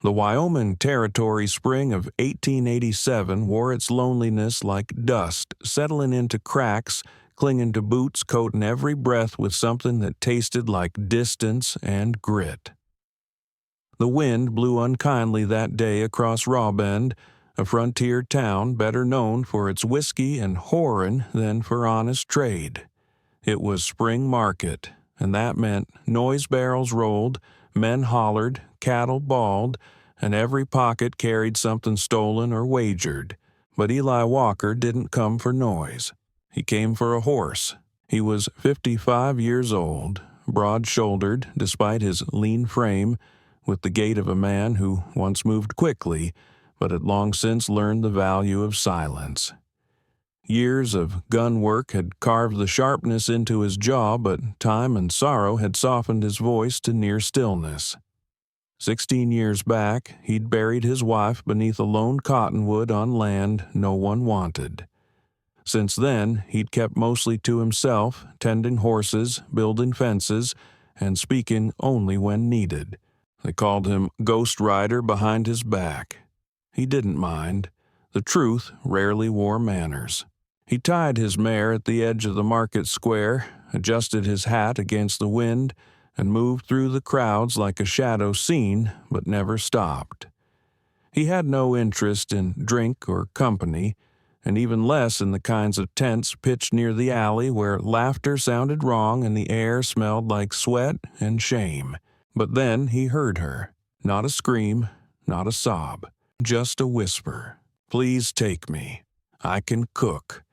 The Wyoming Territory spring of 1887 wore its loneliness like dust, settling into cracks, clinging to boots, coating every breath with something that tasted like distance and grit. The wind blew unkindly that day across Raw Bend, a frontier town better known for its whiskey and whoring than for honest trade. It was spring market, and that meant noise barrels rolled, men hollered, cattle bawled, and every pocket carried something stolen or wagered. But Eli Walker didn't come for noise. He came for a horse. He was 55 years old, broad-shouldered despite his lean frame, with the gait of a man who once moved quickly, but had long since learned the value of silence. Years of gun work had carved the sharpness into his jaw, but time and sorrow had softened his voice to near stillness. 16 years back, he'd buried his wife beneath a lone cottonwood on land no one wanted. Since then, he'd kept mostly to himself, tending horses, building fences, and speaking only when needed. They called him Ghost Rider behind his back. He didn't mind. The truth rarely wore manners. He tied his mare at the edge of the market square, adjusted his hat against the wind, and moved through the crowds like a shadow seen, but never stopped. He had no interest in drink or company, and even less in the kinds of tents pitched near the alley where laughter sounded wrong and the air smelled like sweat and shame. But then he heard her. Not a scream, not a sob, just a whisper. "Please take me. I can cook.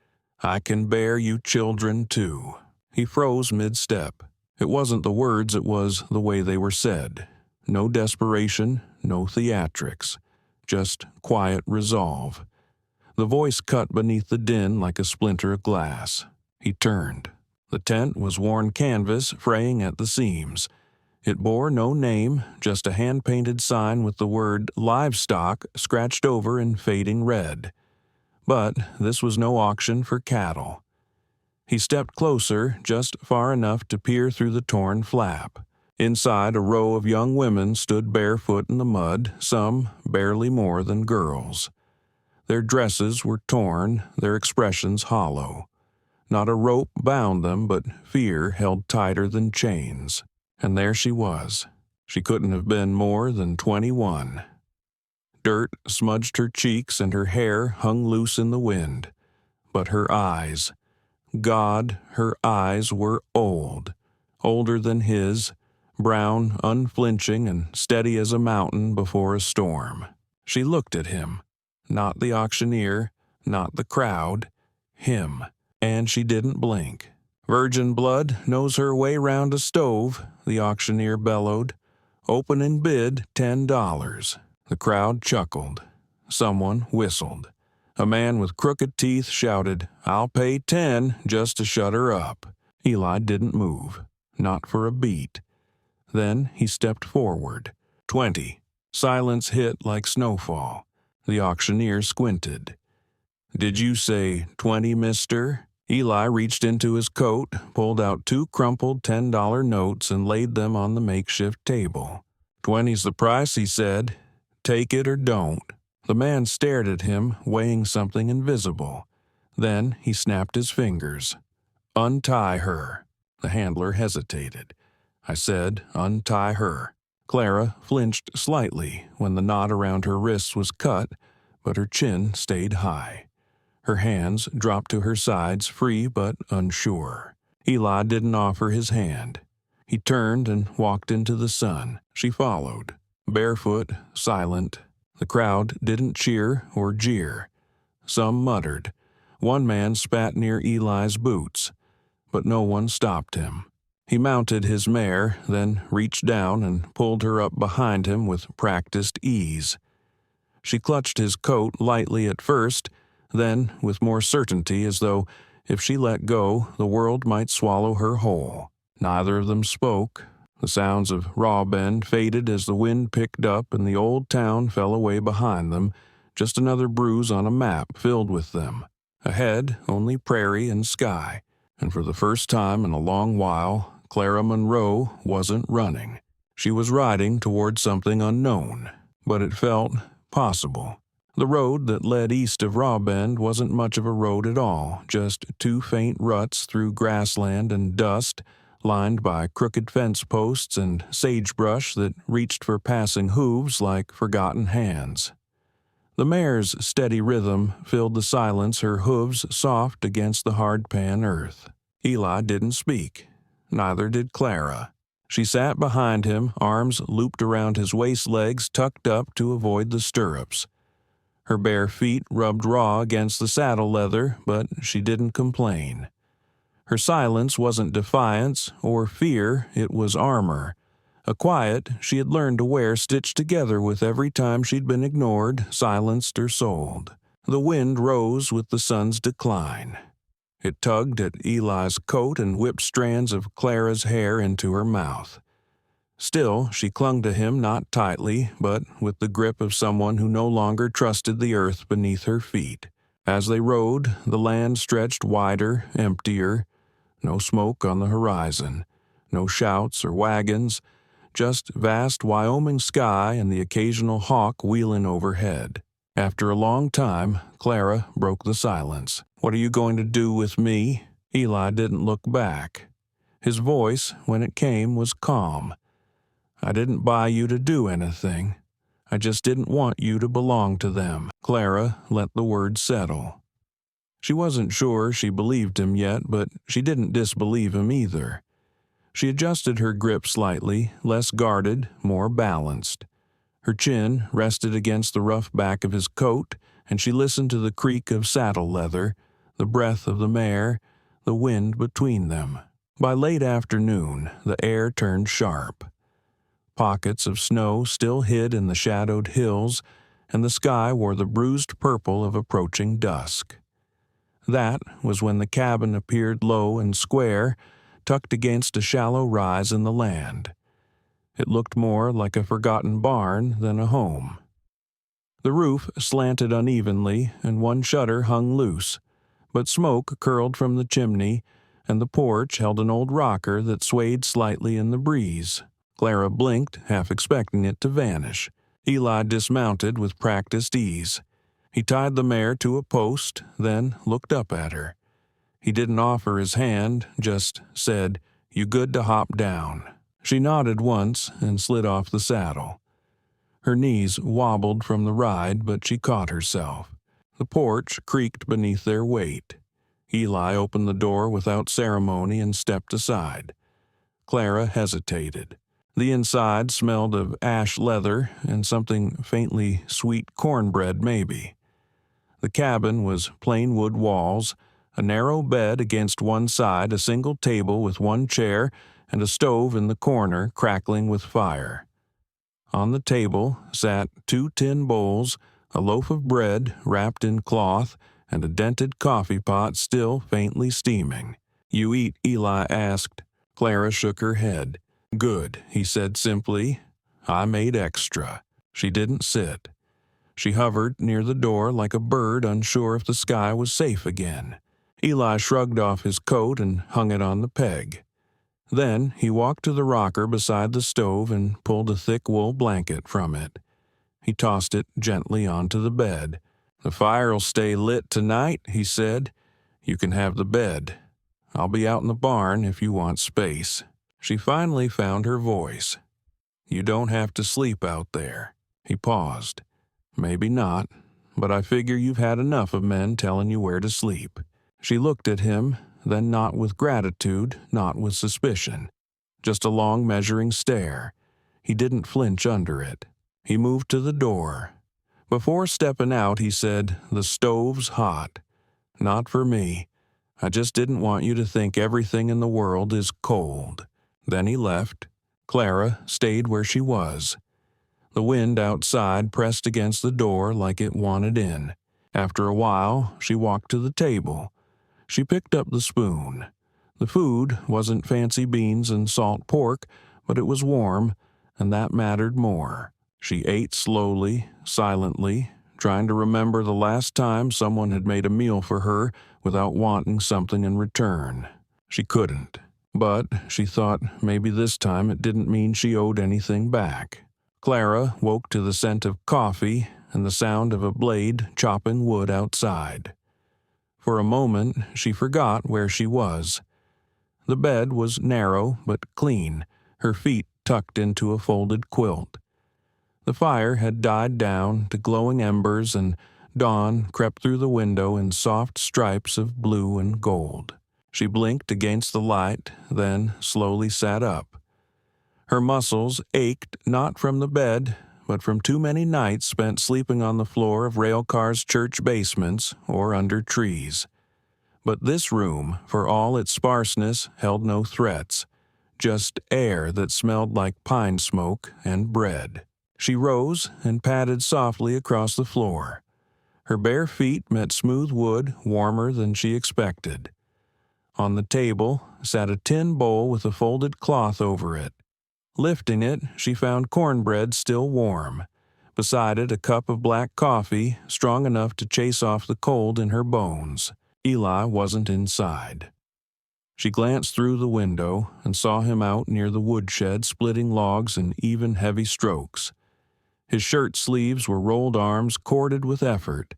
I can bear you children too." He froze mid-step. It wasn't the words, it was the way they were said. No desperation, no theatrics. Just quiet resolve. The voice cut beneath the din like a splinter of glass. He turned. The tent was worn canvas, fraying at the seams. It bore no name, just a hand-painted sign with the word livestock scratched over in fading red. But this was no auction for cattle. He stepped closer, just far enough to peer through the torn flap. Inside, a row of young women stood barefoot in the mud, some barely more than girls. Their dresses were torn, their expressions hollow. Not a rope bound them, but fear held tighter than chains. And there she was. She couldn't have been more than 21. Dirt smudged her cheeks and her hair hung loose in the wind. But her eyes, God, her eyes were old, older than his, brown, unflinching, and steady as a mountain before a storm. She looked at him, not the auctioneer, not the crowd, him, and she didn't blink. "Virgin blood knows her way round a stove," the auctioneer bellowed. "Opening bid, $10. The crowd chuckled. Someone whistled. A man with crooked teeth shouted, "I'll pay 10 just to shut her up." Eli didn't move, not for a beat. Then he stepped forward. 20. Silence hit like snowfall. The auctioneer squinted. "Did you say 20, mister?" Eli reached into his coat, pulled out 2 crumpled $10 notes, and laid them on the makeshift table. "20's the price," he said. "Take it or don't." The man stared at him, weighing something invisible. Then he snapped his fingers. "Untie her." The handler hesitated. I said, "Untie her." Clara flinched slightly when the knot around her wrists was cut, but her chin stayed high. Her hands dropped to her sides, free but unsure. Eli didn't offer his hand. He turned and walked into the sun. She followed, barefoot, silent. The crowd didn't cheer or jeer. Some muttered. One man spat near Eli's boots, but no one stopped him. He mounted his mare, then reached down and pulled her up behind him with practiced ease. She clutched his coat lightly at first, then with more certainty, as though if she let go, the world might swallow her whole. Neither of them spoke. The sounds of Raw Bend faded as the wind picked up and the old town fell away behind them, just another bruise on a map filled with them. Ahead, only prairie and sky, and for the first time in a long while, Clara Monroe wasn't running. She was riding toward something unknown, but it felt possible. The road that led east of Raw Bend wasn't much of a road at all, just two faint ruts through grassland and dust, lined by crooked fence posts and sagebrush that reached for passing hooves like forgotten hands. The mare's steady rhythm filled the silence, her hooves soft against the hard-pan earth. Eli didn't speak. Neither did Clara. She sat behind him, arms looped around his waist legs tucked up to avoid the stirrups. Her bare feet rubbed raw against the saddle leather, but she didn't complain. Her silence wasn't defiance or fear, it was armor. A quiet she had learned to wear stitched together with every time she'd been ignored, silenced, or sold. The wind rose with the sun's decline. It tugged at Eli's coat and whipped strands of Clara's hair into her mouth. Still, she clung to him not tightly, but with the grip of someone who no longer trusted the earth beneath her feet. As they rode, the land stretched wider, emptier. No smoke on the horizon, no shouts or wagons, just vast Wyoming sky and the occasional hawk wheeling overhead. After a long time, Clara broke the silence. "What are you going to do with me?" Eli didn't look back. His voice, when it came, was calm. "I didn't buy you to do anything. I just didn't want you to belong to them." Clara let the words settle. She wasn't sure she believed him yet, but she didn't disbelieve him either. She adjusted her grip slightly, less guarded, more balanced. Her chin rested against the rough back of his coat, and she listened to the creak of saddle leather, the breath of the mare, the wind between them. By late afternoon, the air turned sharp. Pockets of snow still hid in the shadowed hills, and the sky wore the bruised purple of approaching dusk. That was when the cabin appeared low and square, tucked against a shallow rise in the land. It looked more like a forgotten barn than a home. The roof slanted unevenly, and one shutter hung loose, but smoke curled from the chimney, and the porch held an old rocker that swayed slightly in the breeze. Clara blinked, half expecting it to vanish. Eli dismounted with practiced ease. He tied the mare to a post, then looked up at her. He didn't offer his hand, just said, "You good to hop down?" She nodded once and slid off the saddle. Her knees wobbled from the ride, but she caught herself. The porch creaked beneath their weight. Eli opened the door without ceremony and stepped aside. Clara hesitated. The inside smelled of ash leather and something faintly sweet cornbread maybe. The cabin was plain wood walls, a narrow bed against one side, a single table with one chair, and a stove in the corner crackling with fire. On the table sat 2 tin bowls, a loaf of bread wrapped in cloth, and a dented coffee pot still faintly steaming. "You eat?" Eli asked. Clara shook her head. "Good," he said simply. "I made extra." She didn't sit. She hovered near the door like a bird unsure if the sky was safe again. Eli shrugged off his coat and hung it on the peg. Then he walked to the rocker beside the stove and pulled a thick wool blanket from it. He tossed it gently onto the bed. "The fire'll stay lit tonight," he said. "You can have the bed. I'll be out in the barn if you want space." She finally found her voice. "You don't have to sleep out there." He paused. "Maybe not, but I figure you've had enough of men telling you where to sleep." She looked at him, then not with gratitude, not with suspicion. Just a long measuring stare. He didn't flinch under it. He moved to the door. Before stepping out, he said, "The stove's hot. Not for me. I just didn't want you to think everything in the world is cold." Then he left. Clara stayed where she was. The wind outside pressed against the door like it wanted in. After a while, she walked to the table. She picked up the spoon. The food wasn't fancy beans and salt pork, but it was warm, and that mattered more. She ate slowly, silently, trying to remember the last time someone had made a meal for her without wanting something in return. She couldn't. But she thought maybe this time it didn't mean she owed anything back. Clara woke to the scent of coffee and the sound of a blade chopping wood outside. For a moment, she forgot where she was. The bed was narrow but clean, her feet tucked into a folded quilt. The fire had died down to glowing embers, and dawn crept through the window in soft stripes of blue and gold. She blinked against the light, then slowly sat up. Her muscles ached not from the bed, but from too many nights spent sleeping on the floor of railcars' church basements or under trees. But this room, for all its sparseness, held no threats, just air that smelled like pine smoke and bread. She rose and padded softly across the floor. Her bare feet met smooth wood warmer than she expected. On the table sat a tin bowl with a folded cloth over it. Lifting it, she found cornbread still warm. Beside it, a cup of black coffee, strong enough to chase off the cold in her bones. Eli wasn't inside. She glanced through the window and saw him out near the woodshed splitting logs in even, heavy strokes. His shirt sleeves were rolled arms corded with effort,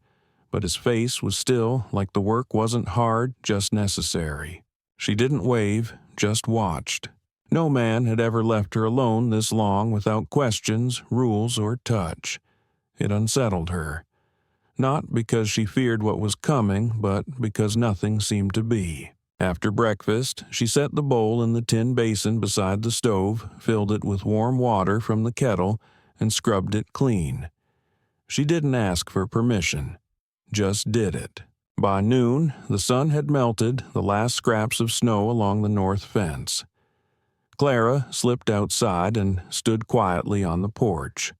but his face was still like the work wasn't hard, just necessary. She didn't wave, just watched. No man had ever left her alone this long without questions, rules, or touch. It unsettled her. Not because she feared what was coming, but because nothing seemed to be. After breakfast, she set the bowl in the tin basin beside the stove, filled it with warm water from the kettle, and scrubbed it clean. She didn't ask for permission, just did it. By noon, the sun had melted the last scraps of snow along the north fence. Clara slipped outside and stood quietly on the porch.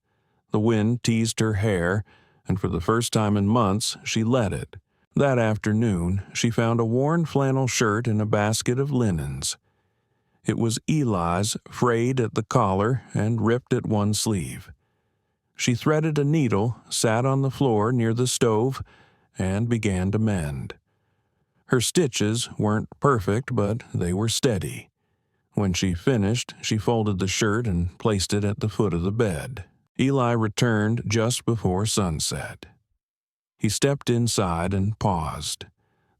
The wind teased her hair, and for the first time in months, she let it. That afternoon, she found a worn flannel shirt in a basket of linens. It was Eli's, frayed at the collar and ripped at one sleeve. She threaded a needle, sat on the floor near the stove, and began to mend. Her stitches weren't perfect, but they were steady. When she finished, she folded the shirt and placed it at the foot of the bed. Eli returned just before sunset. He stepped inside and paused.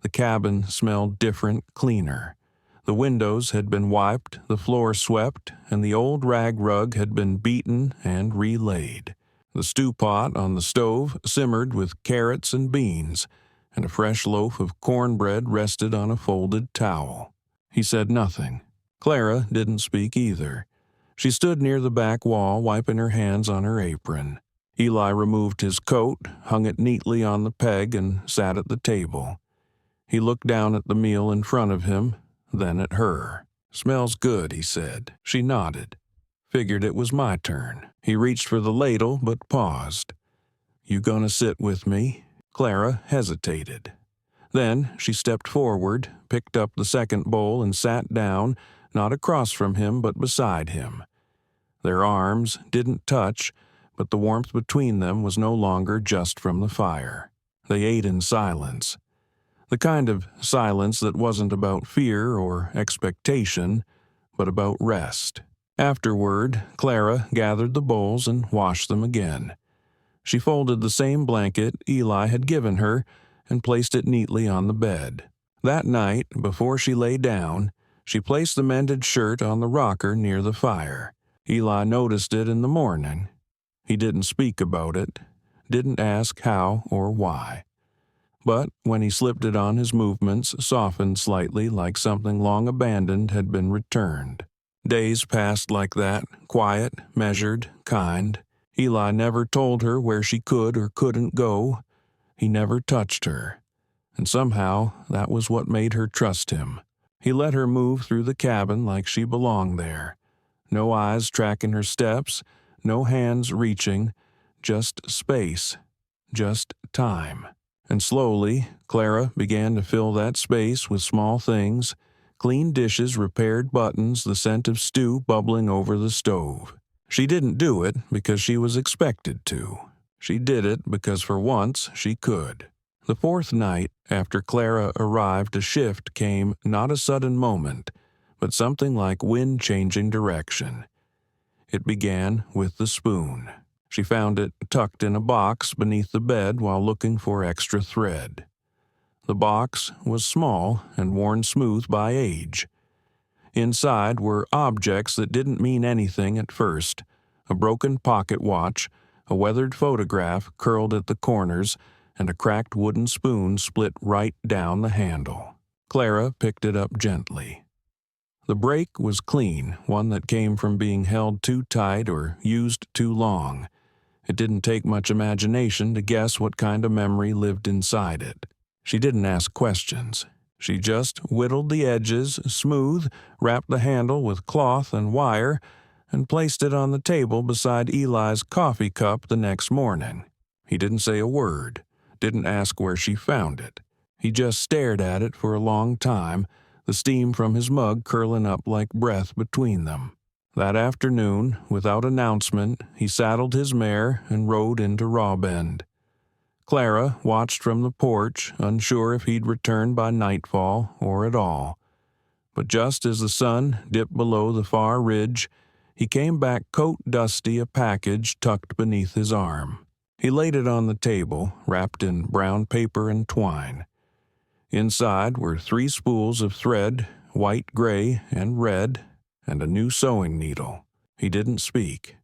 The cabin smelled different, cleaner. The windows had been wiped, the floor swept, and the old rag rug had been beaten and relaid. The stew pot on the stove simmered with carrots and beans, and a fresh loaf of cornbread rested on a folded towel. He said nothing. Clara didn't speak either. She stood near the back wall, wiping her hands on her apron. Eli removed his coat, hung it neatly on the peg, and sat at the table. He looked down at the meal in front of him, then at her. "Smells good," he said. She nodded. Figured it was my turn. He reached for the ladle, but paused. "You gonna sit with me?" Clara hesitated. Then she stepped forward, picked up the second bowl, and sat down, not across from him, but beside him. Their arms didn't touch, but the warmth between them was no longer just from the fire. They ate in silence. The kind of silence that wasn't about fear or expectation, but about rest. Afterward, Clara gathered the bowls and washed them again. She folded the same blanket Eli had given her and placed it neatly on the bed. That night, before she lay down, she placed the mended shirt on the rocker near the fire. Eli noticed it in the morning. He didn't speak about it, didn't ask how or why. But when he slipped it on, his movements softened slightly, like something long abandoned had been returned. Days passed like that, quiet, measured, kind. Eli never told her where she could or couldn't go. He never touched her. And somehow that was what made her trust him. He let her move through the cabin like she belonged there. No eyes tracking her steps, no hands reaching, just space, just time. And slowly, Clara began to fill that space with small things, clean dishes, repaired buttons, the scent of stew bubbling over the stove. She didn't do it because she was expected to. She did it because for once she could. The fourth night after Clara arrived, a shift came, not a sudden moment, but something like wind changing direction. It began with the spoon. She found it tucked in a box beneath the bed while looking for extra thread. The box was small and worn smooth by age. Inside were objects that didn't mean anything at first: a broken pocket watch, a weathered photograph curled at the corners, and a cracked wooden spoon split right down the handle. Clara picked it up gently. The break was clean, one that came from being held too tight or used too long. It didn't take much imagination to guess what kind of memory lived inside it. She didn't ask questions. She just whittled the edges smooth, wrapped the handle with cloth and wire, and placed it on the table beside Eli's coffee cup the next morning. He didn't say a word, didn't ask where she found it. He just stared at it for a long time, the steam from his mug curling up like breath between them. That afternoon, without announcement, he saddled his mare and rode into Rawbend. Clara watched from the porch, unsure if he'd return by nightfall or at all. But just as the sun dipped below the far ridge, he came back coat-dusty, a package tucked beneath his arm. He laid it on the table, wrapped in brown paper and twine. Inside were 3 spools of thread, white, gray, and red, and a new sewing needle. He didn't speak,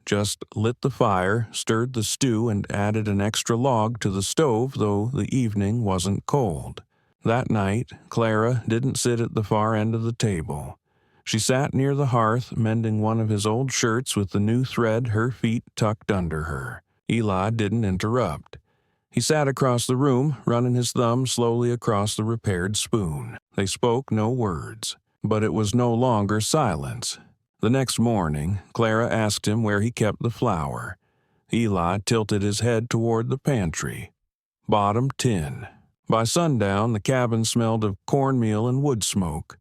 just lit the fire, stirred the stew, and added an extra log to the stove, though the evening wasn't cold. That night, Clara didn't sit at the far end of the table. She sat near the hearth, mending one of his old shirts with the new thread, her feet tucked under her. Eli didn't interrupt. He sat across the room, running his thumb slowly across the repaired spoon. They spoke no words, but it was no longer silence. The next morning, Clara asked him where he kept the flour. Eli tilted his head toward the pantry. Bottom tin. By sundown, the cabin smelled of cornmeal and wood smoke.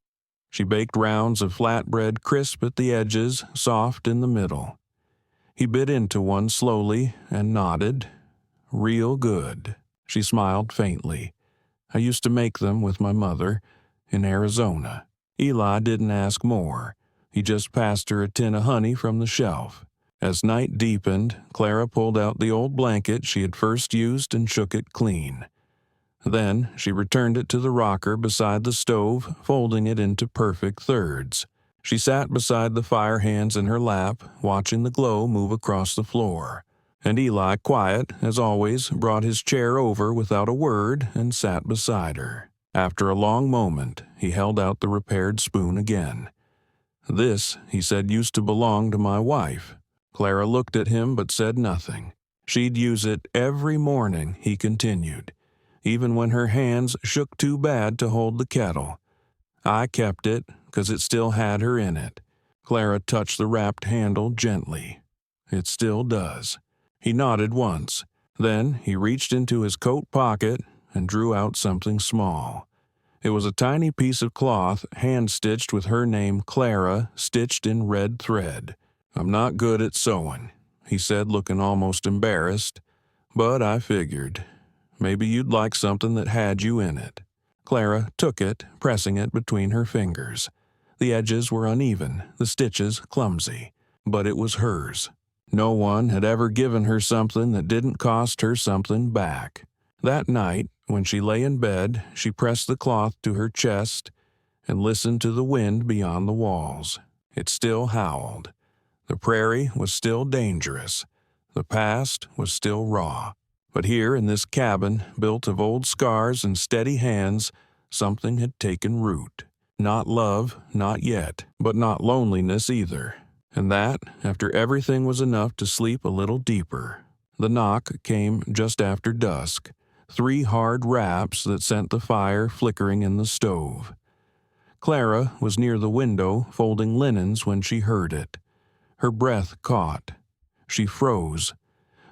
She baked rounds of flatbread, crisp at the edges, soft in the middle. He bit into one slowly and nodded. Real good. She smiled faintly. I used to make them with my mother in Arizona. Eli didn't ask more. He just passed her a tin of honey from the shelf. As night deepened, Clara pulled out the old blanket she had first used and shook it clean. Then she returned it to the rocker beside the stove, folding it into perfect thirds. She sat beside the fire, hands in her lap, watching the glow move across the floor. And Eli, quiet as always, brought his chair over without a word and sat beside her. After a long moment, he held out the repaired spoon again. This, he said, used to belong to my wife. Clara looked at him but said nothing. She'd use it every morning, he continued, even when her hands shook too bad to hold the kettle. I kept it, 'cause it still had her in it. Clara touched the wrapped handle gently. It still does. He nodded once. Then he reached into his coat pocket and drew out something small. It was a tiny piece of cloth, hand-stitched with her name, Clara, stitched in red thread. I'm not good at sewing, he said, looking almost embarrassed, but I figured. Maybe you'd like something that had you in it. Clara took it, pressing it between her fingers. The edges were uneven, the stitches clumsy, but it was hers. No one had ever given her something that didn't cost her something back. That night, when she lay in bed, she pressed the cloth to her chest and listened to the wind beyond the walls. It still howled. The prairie was still dangerous. The past was still raw. But here in this cabin, built of old scars and steady hands, something had taken root. Not love, not yet, but not loneliness either. And that, after everything was enough to sleep a little deeper. The knock came just after dusk. 3 hard raps that sent the fire flickering in the stove. Clara was near the window, folding linens when she heard it. Her breath caught. She froze.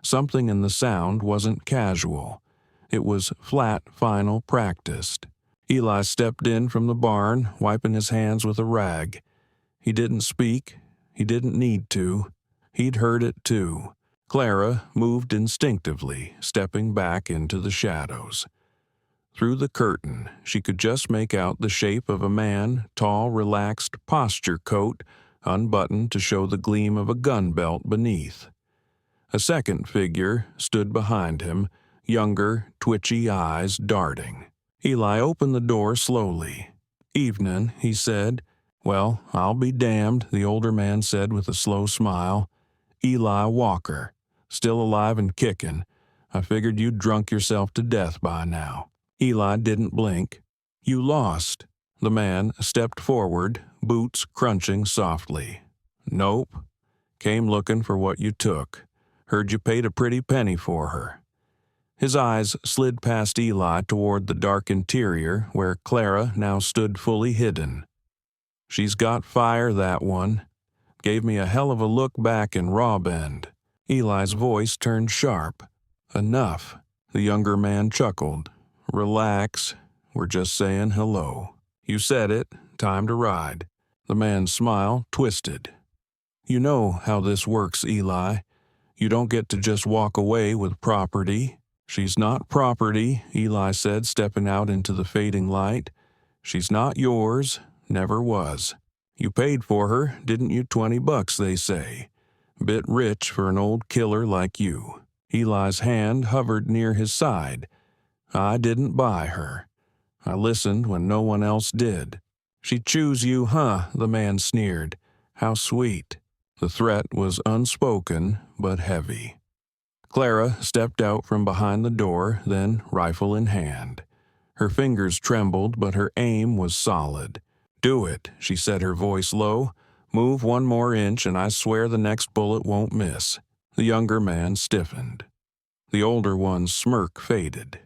Something in the sound wasn't casual. It was flat, final, practiced. Eli stepped in from the barn, wiping his hands with a rag. He didn't speak. He didn't need to. He'd heard it too. Clara moved instinctively, stepping back into the shadows. Through the curtain, she could just make out the shape of a man, tall, relaxed, posture coat, unbuttoned to show the gleam of a gun belt beneath. A second figure stood behind him, younger, twitchy eyes darting. Eli opened the door slowly. "Evenin'," he said. "Well, I'll be damned," the older man said with a slow smile. "Eli Walker. Still alive and kicking. I figured you'd drunk yourself to death by now." Eli didn't blink. "You lost." The man stepped forward, boots crunching softly. "Nope. Came looking for what you took. Heard you paid a pretty penny for her." His eyes slid past Eli toward the dark interior where Clara now stood fully hidden. "She's got fire, that one. Gave me a hell of a look back in Rawbend." Eli's voice turned sharp. "Enough." The younger man chuckled. "Relax. We're just saying hello. You said it. Time to ride." The man's smile twisted. "You know how this works, Eli. You don't get to just walk away with property." "She's not property," Eli said, stepping out into the fading light. "She's not yours. Never was. You paid for her, didn't you? $20, they say. Bit rich for an old killer like you." Eli's hand hovered near his side. "I didn't buy her. I listened when no one else did." "She choose you, huh?" the man sneered. "How sweet." The threat was unspoken, but heavy. Clara stepped out from behind the door, then rifle in hand. Her fingers trembled, but her aim was solid. "Do it," she said, her voice low. "Move one more inch, and I swear the next bullet won't miss." The younger man stiffened. The older one's smirk faded.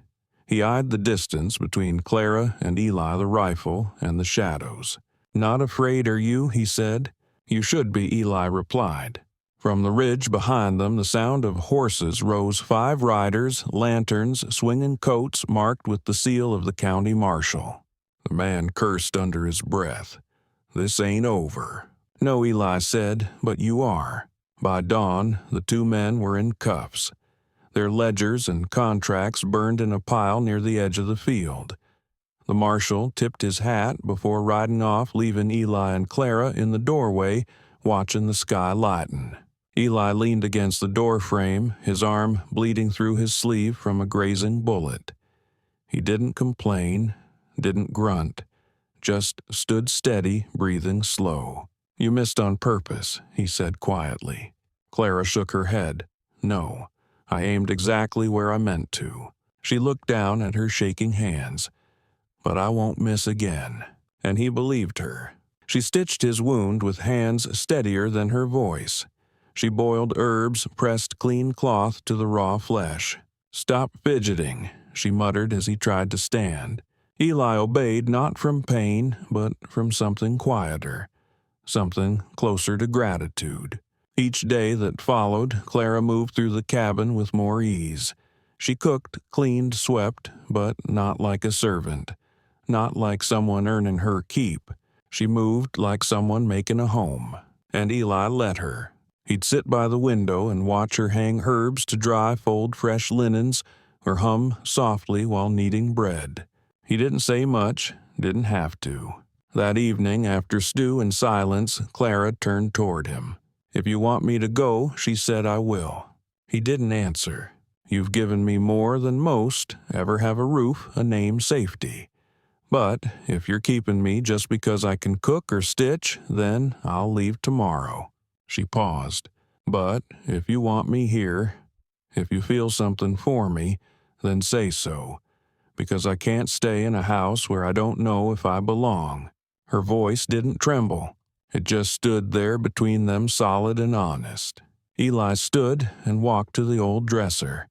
He eyed the distance between Clara and Eli the rifle and the shadows. "Not afraid, are you?" he said. "You should be," Eli replied. From the ridge behind them, the sound of horses rose, 5 riders, lanterns, swinging coats marked with the seal of the county marshal. The man cursed under his breath. "This ain't over." "No," Eli said, "but you are." By dawn, the 2 men were in cuffs. Their ledgers and contracts burned in a pile near the edge of the field. The marshal tipped his hat before riding off, leaving Eli and Clara in the doorway, watching the sky lighten. Eli leaned against the doorframe, his arm bleeding through his sleeve from a grazing bullet. He didn't complain, didn't grunt, just stood steady, breathing slow. "You missed on purpose," he said quietly. Clara shook her head. "No, I aimed exactly where I meant to." She looked down at her shaking hands. "But I won't miss again." And he believed her. She stitched his wound with hands steadier than her voice. She boiled herbs, pressed clean cloth to the raw flesh. "Stop fidgeting," she muttered as he tried to stand. Eli obeyed, not from pain, but from something quieter, something closer to gratitude. Each day that followed, Clara moved through the cabin with more ease. She cooked, cleaned, swept, but not like a servant, not like someone earning her keep. She moved like someone making a home, and Eli let her. He'd sit by the window and watch her hang herbs to dry, fold fresh linens, or hum softly while kneading bread. He didn't say much, didn't have to. That evening, after stew and silence, Clara turned toward him. "If you want me to go," she said, "I will." He didn't answer. "You've given me more than most ever have a roof, a name, safety. But if you're keeping me just because I can cook or stitch, then I'll leave tomorrow." She paused. "But if you want me here, if you feel something for me, then say so, because I can't stay in a house where I don't know if I belong." Her voice didn't tremble. It just stood there between them, solid and honest. Eli stood and walked to the old dresser.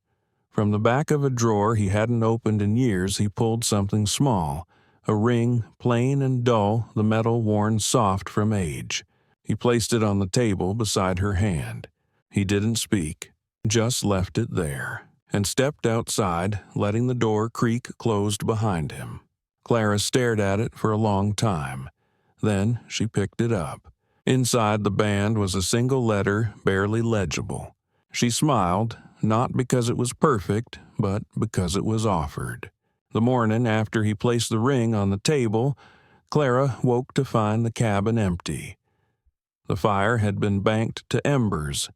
From the back of a drawer he hadn't opened in years, he pulled something small, a ring, plain and dull, the metal worn soft from age. He placed it on the table beside her hand. He didn't speak, just left it there, and stepped outside, letting the door creak closed behind him. Clara stared at it for a long time. Then she picked it up. Inside the band was a single letter, barely legible. She smiled, not because it was perfect, but because it was offered. The morning after he placed the ring on the table, Clara woke to find the cabin empty. The fire had been banked to embers.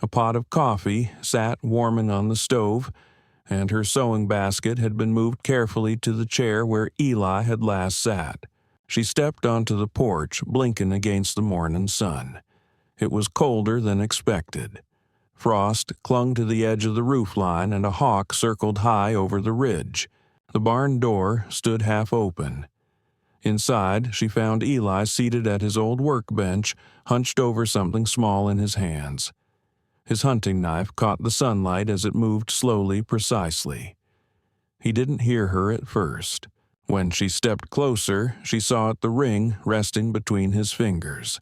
A pot of coffee sat warming on the stove, and her sewing basket had been moved carefully to the chair where Eli had last sat. She stepped onto the porch, blinking against the morning sun. It was colder than expected. Frost clung to the edge of the roofline, and a hawk circled high over the ridge. The barn door stood half open. Inside, she found Eli seated at his old workbench, hunched over something small in his hands. His hunting knife caught the sunlight as it moved slowly, precisely. He didn't hear her at first. When she stepped closer, she saw the ring resting between his fingers.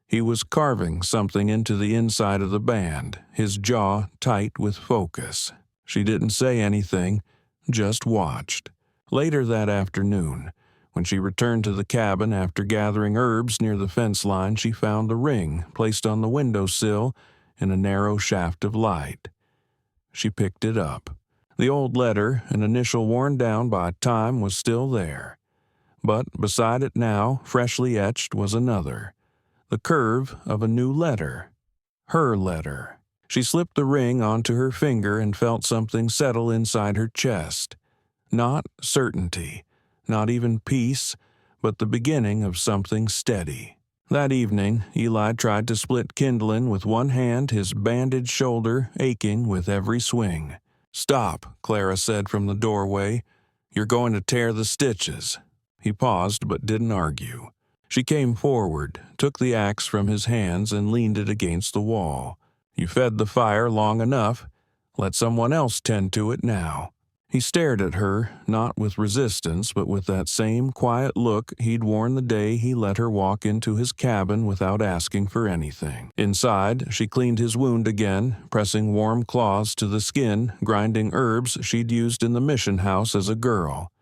He was carving something into the inside of the band, his jaw tight with focus. She didn't say anything, just watched. Later that afternoon, when she returned to the cabin after gathering herbs near the fence line, she found the ring placed on the windowsill in a narrow shaft of light. She picked it up. The old letter, an initial worn down by time, was still there. But beside it now, freshly etched, was another. The curve of a new letter. Her letter. She slipped the ring onto her finger and felt something settle inside her chest. Not certainty, not even peace, but the beginning of something steady. That evening, Eli tried to split kindling with one hand, his bandaged shoulder aching with every swing. "Stop," Clara said from the doorway. "You're going to tear the stitches." He paused but didn't argue. She came forward, took the axe from his hands, and leaned it against the wall. "You fed the fire long enough. Let someone else tend to it now." He stared at her, not with resistance, but with that same quiet look he'd worn the day he let her walk into his cabin without asking for anything. Inside, she cleaned his wound again, pressing warm claws to the skin, grinding herbs she'd used in the mission house as a girl.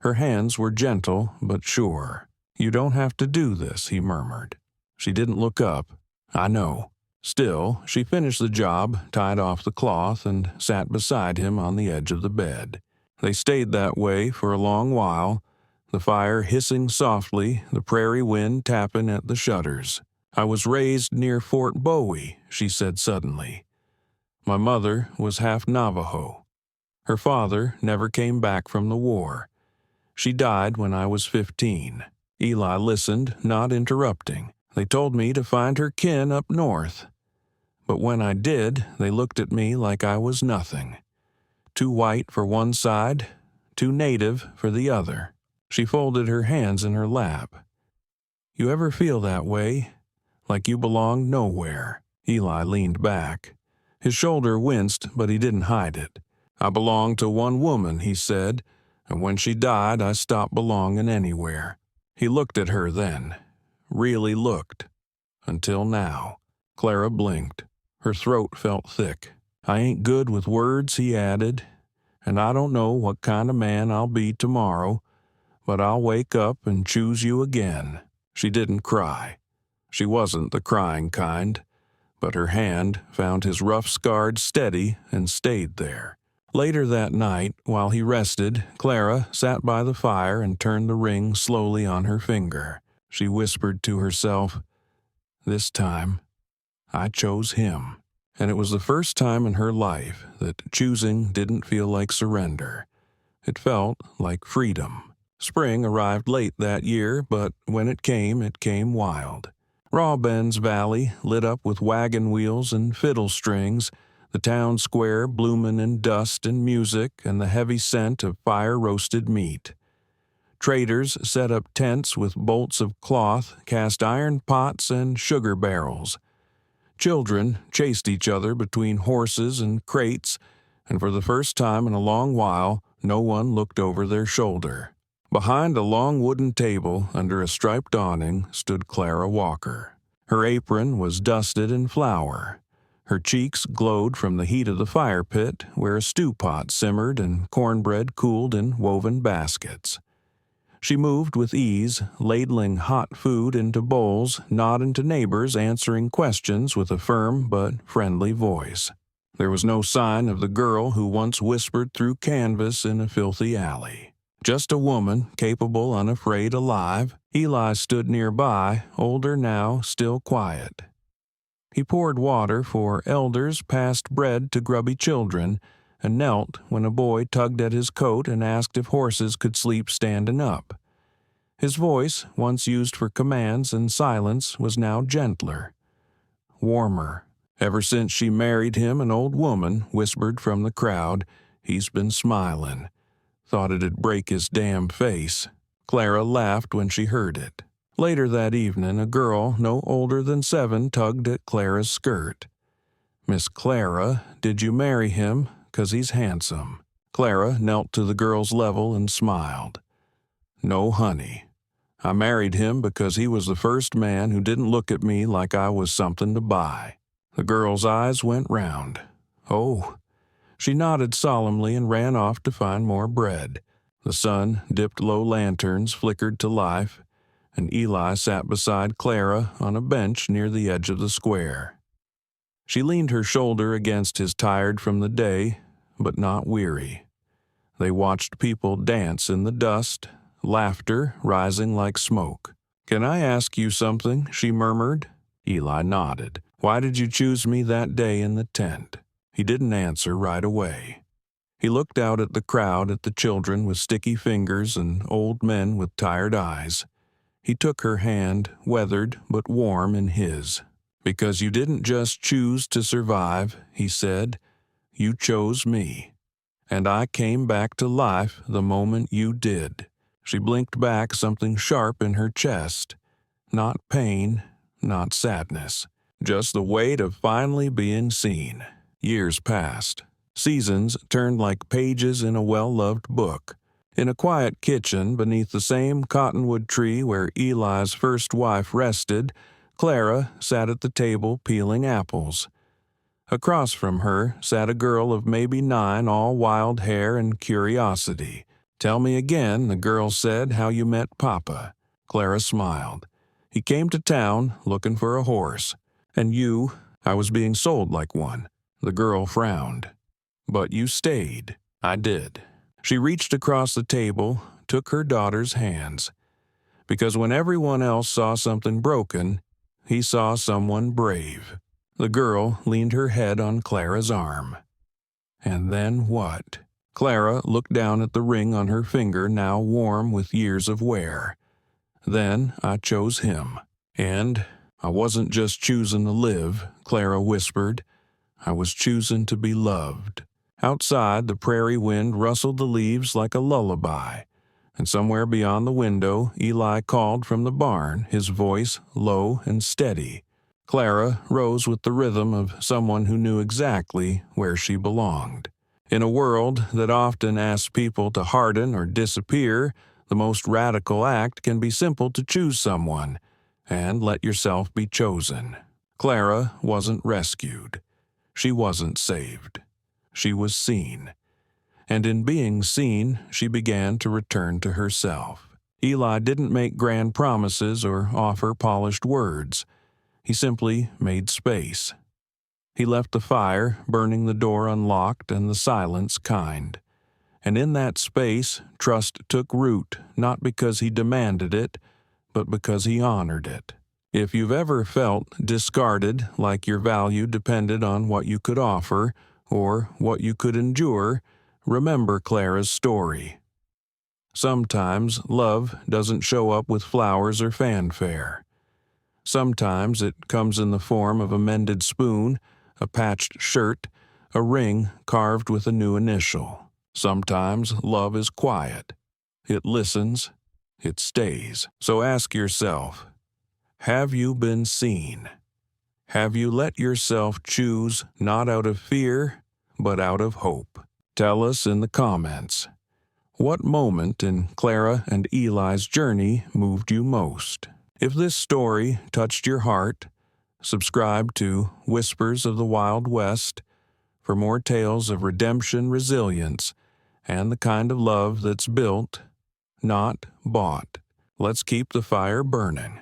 Her hands were gentle but sure. "You don't have to do this," he murmured. She didn't look up. "I know." Still, she finished the job, tied off the cloth, and sat beside him on the edge of the bed. They stayed that way for a long while, the fire hissing softly, the prairie wind tapping at the shutters. "I was raised near Fort Bowie," she said suddenly. "My mother was half Navajo. Her father never came back from the war. She died when I was 15. Eli listened, not interrupting. "They told me to find her kin up north. But when I did, they looked at me like I was nothing. Too white for one side, too native for the other." She folded her hands in her lap. "You ever feel that way? Like you belong nowhere?" Eli leaned back. His shoulder winced, but he didn't hide it. "I belonged to one woman," he said, "and when she died, I stopped belonging anywhere." He looked at her then. Really looked. Until now. Clara blinked. Her throat felt thick. "I ain't good with words," he added, "and I don't know what kind of man I'll be tomorrow, but I'll wake up and choose you again." She didn't cry. She wasn't the crying kind, but her hand found his rough scarred steady and stayed there. Later that night, while he rested, Clara sat by the fire and turned the ring slowly on her finger. She whispered to herself, "This time, I chose him." And it was the first time in her life that choosing didn't feel like surrender. It felt like freedom. Spring arrived late that year, but when it came wild. Rawbends Valley lit up with wagon wheels and fiddle strings, the town square blooming in dust and music and the heavy scent of fire-roasted meat. Traders set up tents with bolts of cloth, cast iron pots, and sugar barrels. Children chased each other between horses and crates, and for the first time in a long while, no one looked over their shoulder. Behind a long wooden table, under a striped awning, stood Clara Walker. Her apron was dusted in flour. Her cheeks glowed from the heat of the fire pit, where a stew pot simmered and cornbread cooled in woven baskets. She moved with ease, ladling hot food into bowls, nodding to neighbors, answering questions with a firm but friendly voice. There was no sign of the girl who once whispered through canvas in a filthy alley. Just a woman, capable, unafraid, alive. Eli stood nearby, older now, still quiet. He poured water for elders, passed bread to grubby children, and knelt when a boy tugged at his coat and asked if horses could sleep standing up. His voice, once used for commands and silence, was now gentler, warmer. Ever since she married him, an old woman whispered from the crowd, "He's been smiling." Thought it'd break his damn face. Clara laughed when she heard it. Later that evening, a girl no older than 7 tugged at Clara's skirt. "Miss Clara, did you marry him? 'Cause he's handsome." Clara knelt to the girl's level and smiled. "No, honey. I married him because he was the first man who didn't look at me like I was something to buy." The girl's eyes went round. "Oh." She nodded solemnly and ran off to find more bread. The sun-dipped low lanterns flickered to life, and Eli sat beside Clara on a bench near the edge of the square. She leaned her shoulder against his, tired from the day, but not weary. They watched people dance in the dust, laughter rising like smoke. "Can I ask you something?" she murmured. Eli nodded. "Why did you choose me that day in the tent?" He didn't answer right away. He looked out at the crowd, at the children with sticky fingers and old men with tired eyes. He took her hand, weathered but warm, in his. "Because you didn't just choose to survive," he said. "You chose me. And I came back to life the moment you did." She blinked back, something sharp in her chest. Not pain, not sadness. Just the weight of finally being seen. Years passed. Seasons turned like pages in a well-loved book. In a quiet kitchen beneath the same cottonwood tree where Eli's first wife rested, Clara sat at the table peeling apples. Across from her sat a girl of maybe 9, all wild hair and curiosity. "Tell me again," the girl said, "how you met Papa." Clara smiled. "He came to town looking for a horse. And you, I was being sold like one." The girl frowned. "But you stayed." "I did." She reached across the table, took her daughter's hands. "Because when everyone else saw something broken, he saw someone brave." The girl leaned her head on Clara's arm. "And then what?" Clara looked down at the ring on her finger, now warm with years of wear. "Then I chose him. And I wasn't just choosing to live," Clara whispered. "I was choosing to be loved." Outside, the prairie wind rustled the leaves like a lullaby, and somewhere beyond the window, Eli called from the barn, his voice low and steady. Clara rose with the rhythm of someone who knew exactly where she belonged. In a world that often asks people to harden or disappear, the most radical act can be simple: to choose someone and let yourself be chosen. Clara wasn't rescued. She wasn't saved. She was seen. And in being seen, she began to return to herself. Eli didn't make grand promises or offer polished words. He simply made space. He left the fire, burning the door unlocked and the silence kind. And in that space, trust took root, not because he demanded it, but because he honored it. If you've ever felt discarded, like your value depended on what you could offer or what you could endure, remember Clara's story. Sometimes love doesn't show up with flowers or fanfare. Sometimes it comes in the form of a mended spoon, a patched shirt, a ring carved with a new initial. Sometimes love is quiet. It listens. It stays. So ask yourself, have you been seen? Have you let yourself choose not out of fear, but out of hope? Tell us in the comments. What moment in Clara and Eli's journey moved you most? If this story touched your heart, subscribe to Whispers of the Wild West for more tales of redemption, resilience, and the kind of love that's built, not bought. Let's keep the fire burning.